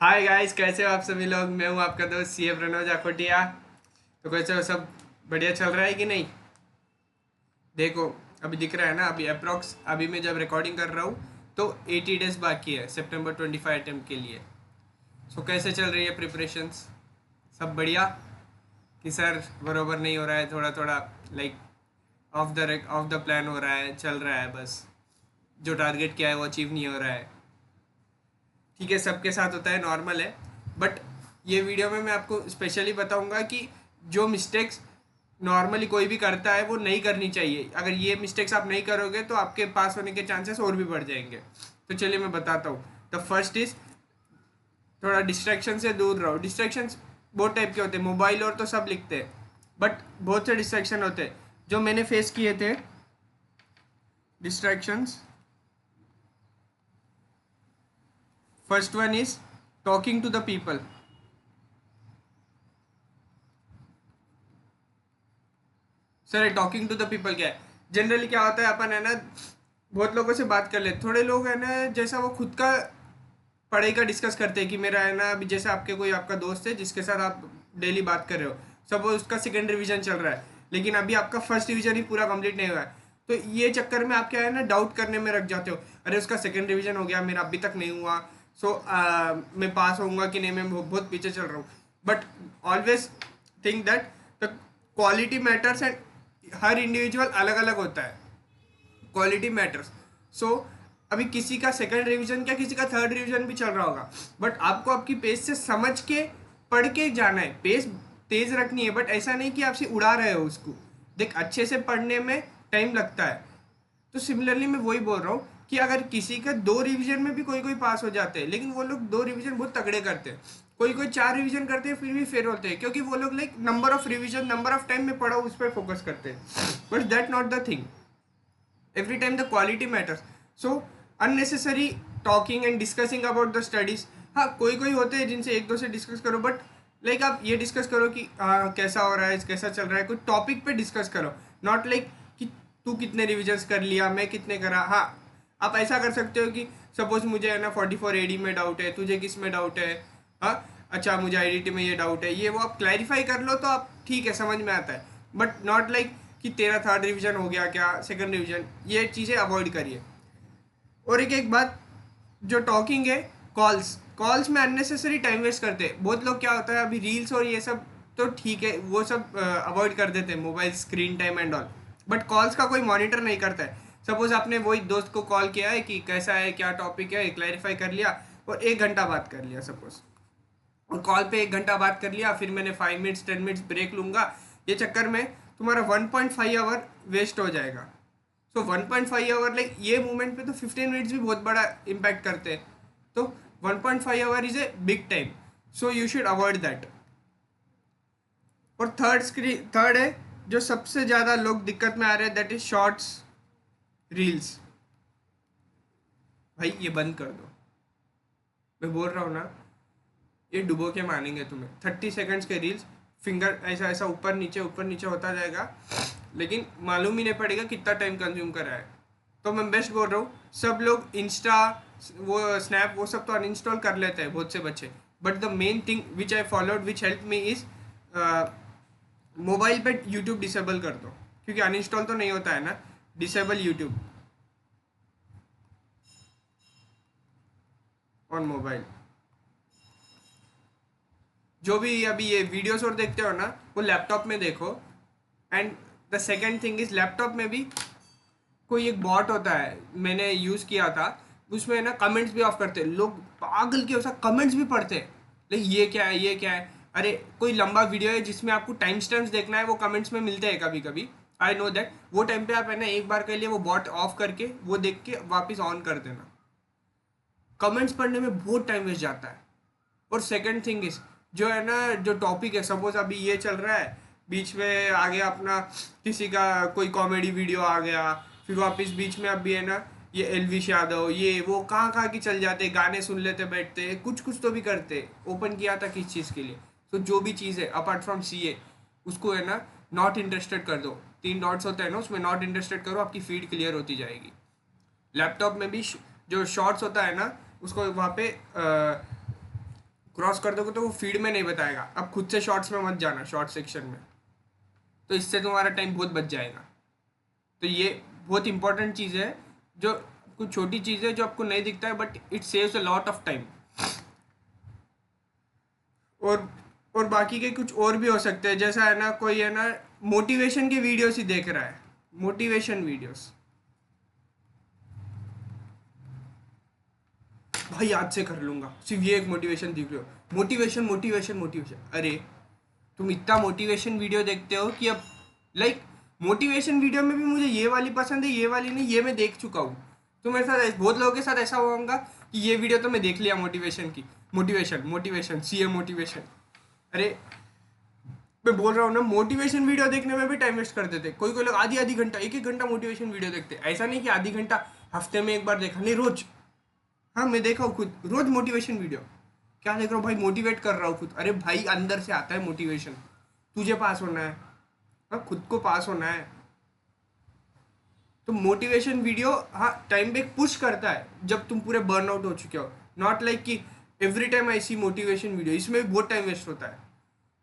Hi guys, कैसे हो आप सभी लोग। मैं हूं आपका दोस्त सी ए प्रणव जाखोटिया। तो कैसे हो सब? बढ़िया चल रहा है कि नहीं? देखो, अभी दिख रहा है ना, अभी अप्रोक्स अभी मैं जब रिकॉर्डिंग कर रहा हूँ तो 80 डेज बाकी है सितंबर 25 अटेम्प्ट के लिए। सो कैसे चल रही है प्रिपरेशंस? सब बढ़िया कि सर बरोबर नहीं हो रहा है, थोड़ा थोड़ा लाइक ऑफ द प्लान हो रहा है, चल रहा है बस। जो टारगेट किया है वो अचीव नहीं हो रहा है। ठीक है, सबके साथ होता है, नॉर्मल है। बट ये वीडियो में मैं आपको स्पेशली बताऊंगा कि जो मिस्टेक्स नॉर्मली कोई भी करता है वो नहीं करनी चाहिए। अगर ये मिस्टेक्स आप नहीं करोगे तो आपके पास होने के चांसेस और भी बढ़ जाएंगे। तो चलिए मैं बताता हूँ। द फर्स्ट इज, थोड़ा डिस्ट्रैक्शन से दूर रहो। डिस्ट्रैक्शंस बहुत टाइप के होते हैं, मोबाइल और तो सब लिखते हैं, बट बहुत से डिस्ट्रैक्शन होते हैं जो मैंने फेस किए थे। Distractions, first one is talking to the people. Sir talking to the people क्या है? जनरली क्या होता है, अपन है ना बहुत लोगों से बात कर ले। थोड़े लोग है ना, जैसा वो खुद का पढ़ाई का डिस्कस करते हैं कि मेरा है ना, अभी जैसे आपके कोई आपका दोस्त है जिसके साथ आप डेली बात कर रहे हो, सब वो उसका सेकेंड रिवीजन चल रहा है, लेकिन अभी आपका फर्स्ट रिवीजन ही पूरा कंप्लीट नहीं हुआ है। तो ये चक्कर में आप क्या है ना, डाउट करने में रख जाते हो। अरे उसका सेकेंड रिवीजन हो गया, मेरा अभी तक नहीं हुआ। सो मैं पास होऊंगा कि नहीं, मैं बहुत पीछे चल रहा हूँ। But always think that the quality matters and her individual अलग अलग होता है। Quality matters. सो अभी किसी का सेकंड रिवीजन क्या, किसी का थर्ड रिवीजन भी चल रहा होगा, बट आपको आपकी पेज से समझ के पढ़ के जाना है। पेज तेज रखनी है, बट ऐसा नहीं कि आपसे उड़ा रहे हो उसको। देख, अच्छे से पढ़ने में टाइम लगता है। तो सिमिलरली मैं वही बोल रहा हूँ कि अगर किसी का दो रिवीजन में भी कोई कोई पास हो जाते हैं, लेकिन वो लोग दो रिवीजन बहुत तगड़े करते हैं। कोई कोई चार रिवीजन करते हैं फिर भी फेल होते हैं, क्योंकि वो लोग like number of revision, number of time में पढ़ा उस पर फोकस करते हैं। But that not the thing. every time the quality matters. So unnecessary talking and discussing about the studies, हाँ कोई कोई होते हैं जिनसे एक दो से डिस्कस करो, बट लाइक आप ये डिस्कस करो कि कैसा हो रहा है, कैसा चल रहा है, कोई टॉपिक पे डिस्कस करो। नॉट लाइक कि तू कितने रिविजन्स कर लिया, मैं कितने करा। हाँ, आप ऐसा कर सकते हो कि सपोज मुझे है ना 44 एडी में डाउट है, तुझे किस में डाउट है। हाँ, अच्छा मुझे आईडीटी में ये डाउट है, ये वो आप क्लैरिफाई कर लो तो आप ठीक है, समझ में आता है। बट नॉट लाइक कि तेरा थर्ड रिवीजन हो गया क्या, सेकंड रिवीजन, ये चीज़ें अवॉइड करिए। और एक बात, जो टॉकिंग है, कॉल्स कॉल्स में अननेसेसरी टाइम वेस्ट करते हैं बहुत लोग। क्या होता है, अभी रील्स और ये सब तो ठीक है, वो सब अवॉइड कर देते हैं, mobile screen time and all. But calls का कोई मॉनिटर नहीं करता है। सपोज आपने वही दोस्त को कॉल किया है कि कैसा है, क्या टॉपिक है, क्लैरिफाई कर लिया और 1 घंटा बात कर लिया सपोज, और कॉल पे 1 घंटा बात कर लिया, फिर मैंने 5 मिनट्स 10 मिनट्स ब्रेक लूंगा। ये चक्कर में तुम्हारा 1.5 आवर वेस्ट हो जाएगा। सो 1.5 आवर, लाइक ये मूवमेंट पे तो 15 मिनट्स भी बहुत बड़ा इम्पैक्ट करते हैं। तो 1.5 our is a big time. So you should avoid that. और थर्ड है, जो सबसे ज़्यादा लोग दिक्कत में आ रहे हैं, दैट इज शॉर्ट्स रील्स। भाई ये बंद कर दो, मैं बोल रहा हूँ ना, ये डुबो के मानेंगे तुम्हें। 30 सेकंड्स के रील्स, फिंगर ऐसा ऐसा ऊपर नीचे होता जाएगा, लेकिन मालूम ही नहीं पड़ेगा कितना टाइम कंज्यूम कर रहा है। तो मैं बेस्ट बोल रहा हूँ, सब लोग इंस्टा, वो स्नैप, वो सब तो अनइंस्टॉल कर लेते हैं बहुत से बच्चे। But the main thing which I followed which help me is, mobile पे यूट्यूब डिसेबल कर दो, क्योंकि अनइंस्टॉल तो नहीं होता है ना। Disable YouTube on mobile. जो भी अभी ये वीडियोस और देखते हो ना, वो लैपटॉप में देखो। And the second thing is, laptop में भी कोई एक बॉट होता है, मैंने यूज़ किया था। उसमें ना कमेंट्स भी ऑफ करते हैं लोग, पागल के वैसा कमेंट्स भी पढ़ते हैं। लेकिन ये क्या है, ये क्या है। अरे कोई लंबा वीडियो है जिसमें आपको टाइम स्टैम्प्स देखना है, वो कमेंट्स में मिलते हैं कभी कभी। I know that. वो टाइम पे आप है ना, एक बार के लिए वो बॉट ऑफ करके वो देख के वापस ऑन कर देना। कमेंट्स पढ़ने में बहुत टाइम वेस्ट जाता है। और सेकंड थिंग इज, जो है ना, जो टॉपिक है, सपोज अभी ये चल रहा है, बीच में आ गया अपना किसी का कोई कॉमेडी वीडियो आ गया, फिर वापस बीच में अभी है ना ये एलविश यादव, ये वो कहाँ कहाँ की चल जाते, गाने सुन लेते बैठते, कुछ कुछ तो भी करते। ओपन किया था किस चीज़ के लिए? तो जो भी चीज़ है अपार्ट फ्रॉम सीए, उसको है ना नॉट इंटरेस्टेड कर दो। 3 डॉट्स होते हैं ना, उसमें नॉट इंटरेस्टेड करो, आपकी फीड क्लियर होती जाएगी। लैपटॉप में भी जो शॉर्ट्स होता है ना, उसको वहाँ पे क्रॉस कर दोगे तो वो फीड में नहीं बताएगा। अब खुद से शॉर्ट्स में मत जाना, शॉर्ट सेक्शन में, तो इससे तुम्हारा टाइम बहुत बच जाएगा। तो ये बहुत इंपॉर्टेंट चीज़ है, जो कुछ छोटी चीज़ है जो आपको नहीं दिखता है, but it saves a lot of time. और और बाकी के कुछ और भी हो सकते हैं, जैसा है ना, कोई है ना मोटिवेशन के वीडियोस ही देख रहा है, मोटिवेशन वीडियोस, भाई आज से कर लूंगा, सिर्फ ये एक मोटिवेशन दिख रहे हो, मोटिवेशन मोटिवेशन मोटिवेशन। अरे तुम इतना मोटिवेशन वीडियो देखते हो कि अब लाइक मोटिवेशन वीडियो में भी मुझे ये वाली पसंद है, ये वाली नहीं, ये मैं देख चुका हूँ। तो मेरे साथ बहुत लोगों के साथ ऐसा होगा कि ये वीडियो तो मैं देख लिया मोटिवेशन की, motivation motivation C M motivation. अरे मैं बोल रहा हूँ ना, मोटिवेशन वीडियो देखने में भी टाइम वेस्ट कर देते। कोई कोई लोग आधी आधी घंटा, एक एक घंटा मोटिवेशन वीडियो देखते। ऐसा नहीं कि आधी घंटा हफ्ते में एक बार देखा, नहीं रोज। हाँ मैं देखा हूँ खुद, रोज मोटिवेशन वीडियो। क्या देख रहा हूँ भाई, मोटिवेट कर रहा हूँ खुद। अरे भाई अंदर से आता है मोटिवेशन, तुझे पास होना है, हाँ खुद को पास होना है। तो मोटिवेशन वीडियो हाँ टाइम पे पुश करता है जब तुम पूरे बर्न आउट हो चुके हो। नॉट लाइक कि every time I see motivation video, इसमें भी बहुत टाइम वेस्ट होता है।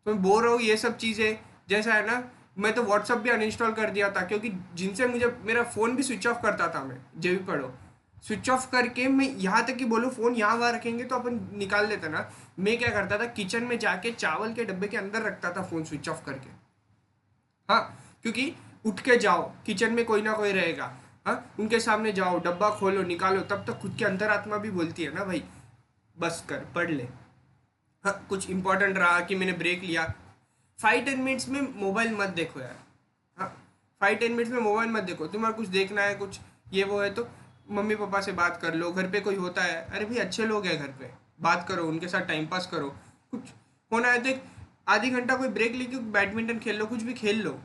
तो मैं बोल रहा हूँ ये सब चीज़ें, जैसा है ना, मैं तो व्हाट्सअप भी अनइंस्टॉल कर दिया था, क्योंकि जिनसे मुझे मेरा फ़ोन भी स्विच ऑफ करता था मैं, जब भी पढ़ो स्विच ऑफ करके, मैं यहाँ तक कि बोलूँ फ़ोन यहाँ वहाँ रखेंगे तो अपन निकाल लेते ना। मैं क्या करता था, किचन में जाके चावल के डब्बे के अंदर रखता था फ़ोन स्विच ऑफ करके। हाँ, क्योंकि उठ के जाओ, किचन में कोई ना कोई रहेगा, हाँ उनके सामने जाओ, डब्बा खोलो निकालो, तब तक खुद की अंतरात्मा भी बोलती है ना भाई बस कर, पढ़ ले। हाँ कुछ इंपॉर्टेंट रहा कि मैंने ब्रेक लिया, 5-10 मिनट्स में मोबाइल मत देखो यार। हाँ 5-10 मिनट्स में मोबाइल मत देखो। तुम्हारा कुछ देखना है, कुछ ये वो है, तो मम्मी पापा से बात कर लो, घर पे कोई होता है, अरे भाई अच्छे लोग हैं घर पे, बात करो उनके साथ, टाइम पास करो। कुछ होना है तो एक आधी घंटा कोई ब्रेक लेके बैडमिंटन खेल लो, कुछ भी खेल लो।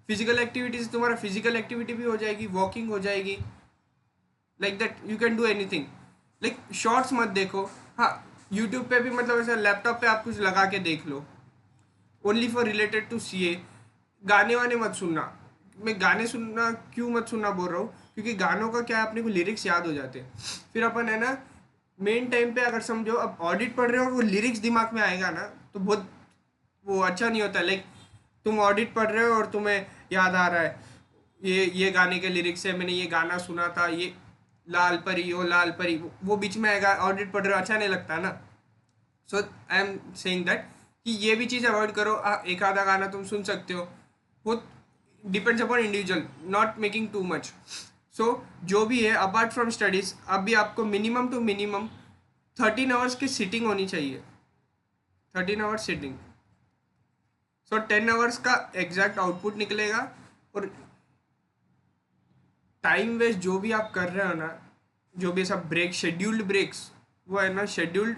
फिजिकल एक्टिविटी से तुम्हारा फिजिकल एक्टिविटी भी हो जाएगी, वॉकिंग हो जाएगी, like that you can do anything. Like shorts मत देखो। हाँ यूट्यूब पे भी मतलब ऐसा लैपटॉप पे आप कुछ लगा के देख लो, ओनली फॉर रिलेटेड टू सी ए। गाने वाने मत सुनना। मैं गाने सुनना क्यों मत सुनना बोल रहा हूँ, क्योंकि गानों का क्या है, अपने को लिरिक्स याद हो जाते हैं। फिर अपन है ना मेन टाइम पे अगर समझो अब ऑडिट पढ़ रहे हो और वो लिरिक्स दिमाग में आएगा ना, तो बहुत वो अच्छा नहीं होता। लाइक तुम ऑडिट पढ़ रहे हो और तुम्हें याद आ रहा है ये गाने के लिरिक्स है, मैंने ये गाना सुना था, ये लाल परी ओ लाल परी, वो बीच में आएगा, ऑडिट पढ़ रहे हो, अच्छा नहीं लगता ना। सो आई एम सेइंग दैट कि ये भी चीज़ अवॉइड करो। एक आधा गाना तुम सुन सकते हो, वो depends upon individual, not making too much. So जो भी है अपार्ट फ्रॉम स्टडीज़, अब भी आपको मिनिमम टू मिनिमम 13 आवर्स की सिटिंग होनी चाहिए, 13 आवर्स सिटिंग। सो 10 आवर्स का एग्जैक्ट आउटपुट निकलेगा। और टाइम वेस्ट जो भी आप कर रहे हो ना, जो भी सब ब्रेक, शेड्यूल्ड ब्रेक्स, वो है ना शेड्यूल्ड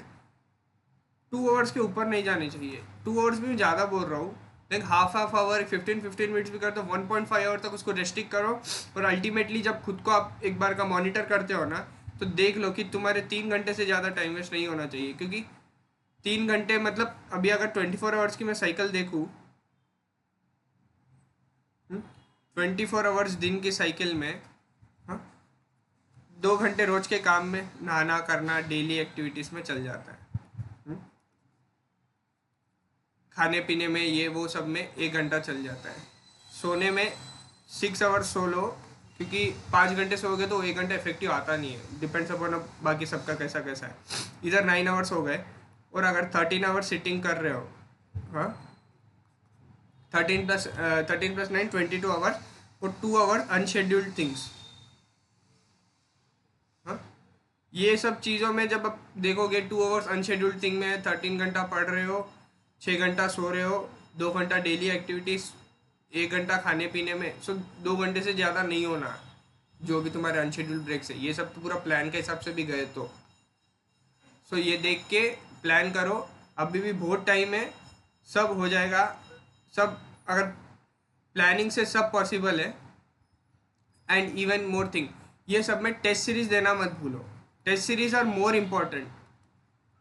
2 आवर्स के ऊपर नहीं जाने चाहिए। 2 आवर्स भी मैं ज़्यादा बोल रहा हूँ, लाइक हाफ आवर, 15-15 मिनट्स भी कर तो 1.5 आवर तक उसको रेस्ट्रिक्ट करो। और अल्टीमेटली जब खुद को आप एक बार का मॉनिटर करते हो ना, तो देख लो कि तुम्हारे 3 घंटे से ज़्यादा टाइम वेस्ट नहीं होना चाहिए। क्योंकि 3 घंटे मतलब अभी अगर 24 आवर्स की मैं साइकिल देखूँ, 24 आवर्स दिन की साइकिल में, हाँ 2 घंटे रोज के काम में, नहाना करना डेली एक्टिविटीज़ में चल जाता है। खाने पीने में ये वो सब में 1 घंटा चल जाता है। सोने में 6 आवर्स सो लो, क्योंकि 5 घंटे सोओगे तो 1 घंटा इफेक्टिव आता नहीं है, डिपेंड्स अपॉन अब बाकी सबका कैसा कैसा है। इधर 9 आवर्स हो गए, और अगर 13 आवर्स सिटिंग कर रहे हो, हाँ 13 + 9 22 आवर्स, और 2 आवर्स अनशेड्यूल्ड थिंग्स। हाँ ये सब चीज़ों में जब आप देखोगे, 2 आवर्स अनशेड्यूल्ड थिंग में 13 घंटा पढ़ रहे हो, 6 घंटा सो रहे हो, 2 घंटा डेली एक्टिविटीज़, 1 घंटा खाने पीने में, सो 2 घंटे से ज़्यादा नहीं होना जो भी तुम्हारे अनशेड्यूल्ड ब्रेक्स है। ये सब तो पूरा प्लान के हिसाब से भी गए तो। सो ये देख के प्लान करो, अभी भी बहुत टाइम है, सब हो जाएगा। सब अगर प्लानिंग से सब पॉसिबल है। एंड इवन मोर थिंग, ये सब में टेस्ट सीरीज देना मत भूलो, test series are more important.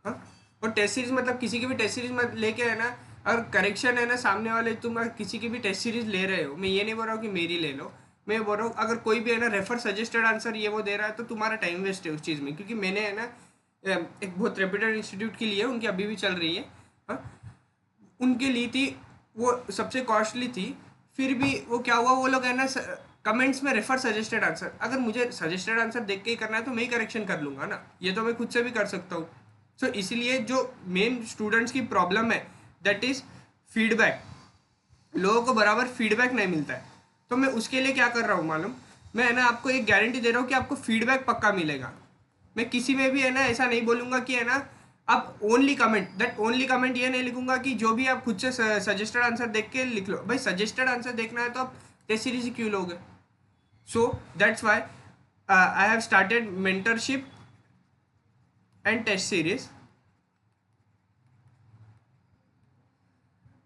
हाँ और टेस्ट सीरीज मतलब किसी की भी टेस्ट सीरीज मत लेके है ना, अगर करेक्शन है ना सामने वाले, तुम अगर किसी की भी टेस्ट सीरीज ले रहे हो, मैं ये नहीं बोल रहा हूँ कि मेरी ले लो, मैं बोल रहा हूँ अगर कोई भी है ना रेफर सजेस्टेड आंसर ये वो दे रहा है, तो तुम्हारा टाइम वेस्ट है उस चीज़ में। क्योंकि मैंने है ना एक बहुत रेप्यूटेड इंस्टीट्यूट की ली है, उनकी अभी भी चल रही है। हाँ, उनके ली थी, वो सबसे कॉस्टली थी। फिर भी वो क्या हुआ, वो लोग है ना कमेंट्स में रेफर सजेस्टेड आंसर। अगर मुझे सजेस्टेड आंसर देख के ही करना है तो मैं ही करेक्शन कर लूँगा ना, ये तो मैं खुद से भी कर सकता हूँ। सो इसीलिए जो मेन स्टूडेंट्स की प्रॉब्लम है दैट इज़ फीडबैक। लोगों को बराबर फीडबैक नहीं मिलता है। तो मैं उसके लिए क्या कर रहा हूँ मालूम, मैं है ना आपको एक गारंटी दे रहा हूँ कि आपको फीडबैक पक्का मिलेगा। मैं किसी में भी है ना ऐसा नहीं बोलूँगा कि है ना आप only comment, that only comment ये नहीं लिखूंगा कि जो भी आप खुद से सजेस्टेड आंसर देख के लिख लो। भाई सजेस्टेड आंसर देखना है तो आप टेस्ट सीरीज ही क्यों लोगे। So that's why I have started mentorship and test series.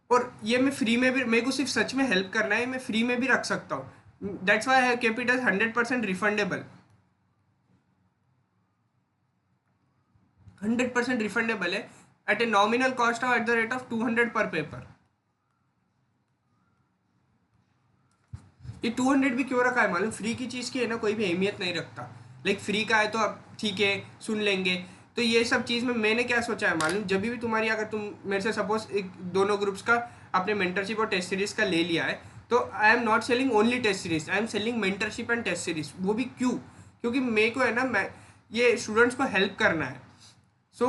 और ये मैं फ्री में भी, मेरे को सिर्फ सच में हेल्प करना है, मैं फ्री में भी रख सकता हूँ। That's why I have kept it as 100% refundable. 100% refundable है at a nominal cost of at the rate of 200 per paper. ये 200 भी क्यों रखा है मालूम, फ्री की चीज़ की है ना कोई भी अहमियत नहीं रखता। लाइक फ्री का है तो अब ठीक है सुन लेंगे। तो ये सब चीज़ में मैंने क्या सोचा है मालूम, जब भी तुम्हारी, अगर तुम मेरे से सपोज एक दोनों ग्रुप्स का आपने मेंटरशिप और टेस्ट सीरीज का ले लिया है, तो I am not selling only test series, I am selling mentorship and test series. वो भी क्यों, क्योंकि मेरे को है ना, मैं ये स्टूडेंट्स को हेल्प करना है। So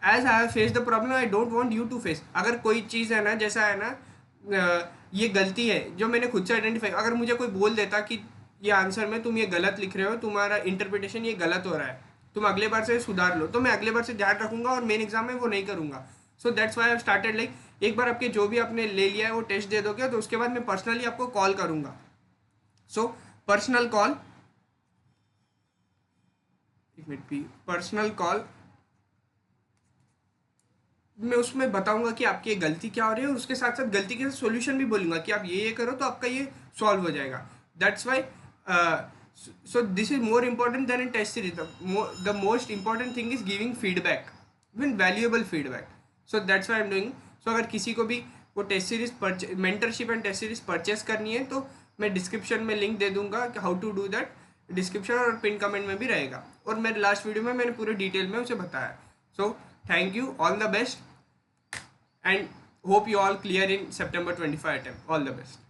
as I face the problem I don't want you to face. अगर कोई चीज़ है ना, जैसा है ना ये गलती है जो मैंने खुद से आइडेंटिफाई, अगर मुझे कोई बोल देता कि ये आंसर में तुम ये गलत लिख रहे हो, तुम्हारा इंटरप्रिटेशन ये गलत हो रहा है, तुम अगले बार से सुधार लो, तो मैं अगले बार से ध्यान रखूंगा और मेन एग्जाम में वो नहीं करूंगा। सो that's why I started, like एक बार आपके जो भी आपने ले लिया है वो टेस्ट दे दोगे तो उसके बाद मैं पर्सनली आपको कॉल करूंगा। सो पर्सनल कॉल, एक मिनट भी, पर्सनल कॉल मैं उसमें बताऊंगा कि आपकी ये गलती क्या हो रही है, और उसके साथ साथ गलती के साथ सॉल्यूशन भी बोलूंगा कि आप ये करो तो आपका ये सॉल्व हो जाएगा। That's why so this is more important than in test series. The most important thing is giving feedback, even valuable feedback. So that's why I am doing. So अगर किसी को भी वो test series mentorship and test series purchase करनी है तो मैं description में लिंक दे दूंगा कि how to do that. Description और पिन कमेंट में भी रहेगा, और मेरे लास्ट वीडियो में मैंने पूरे डिटेल में उसे बताया। So thank you, all the best, and hope you all clear in September 25 attempt. All the best.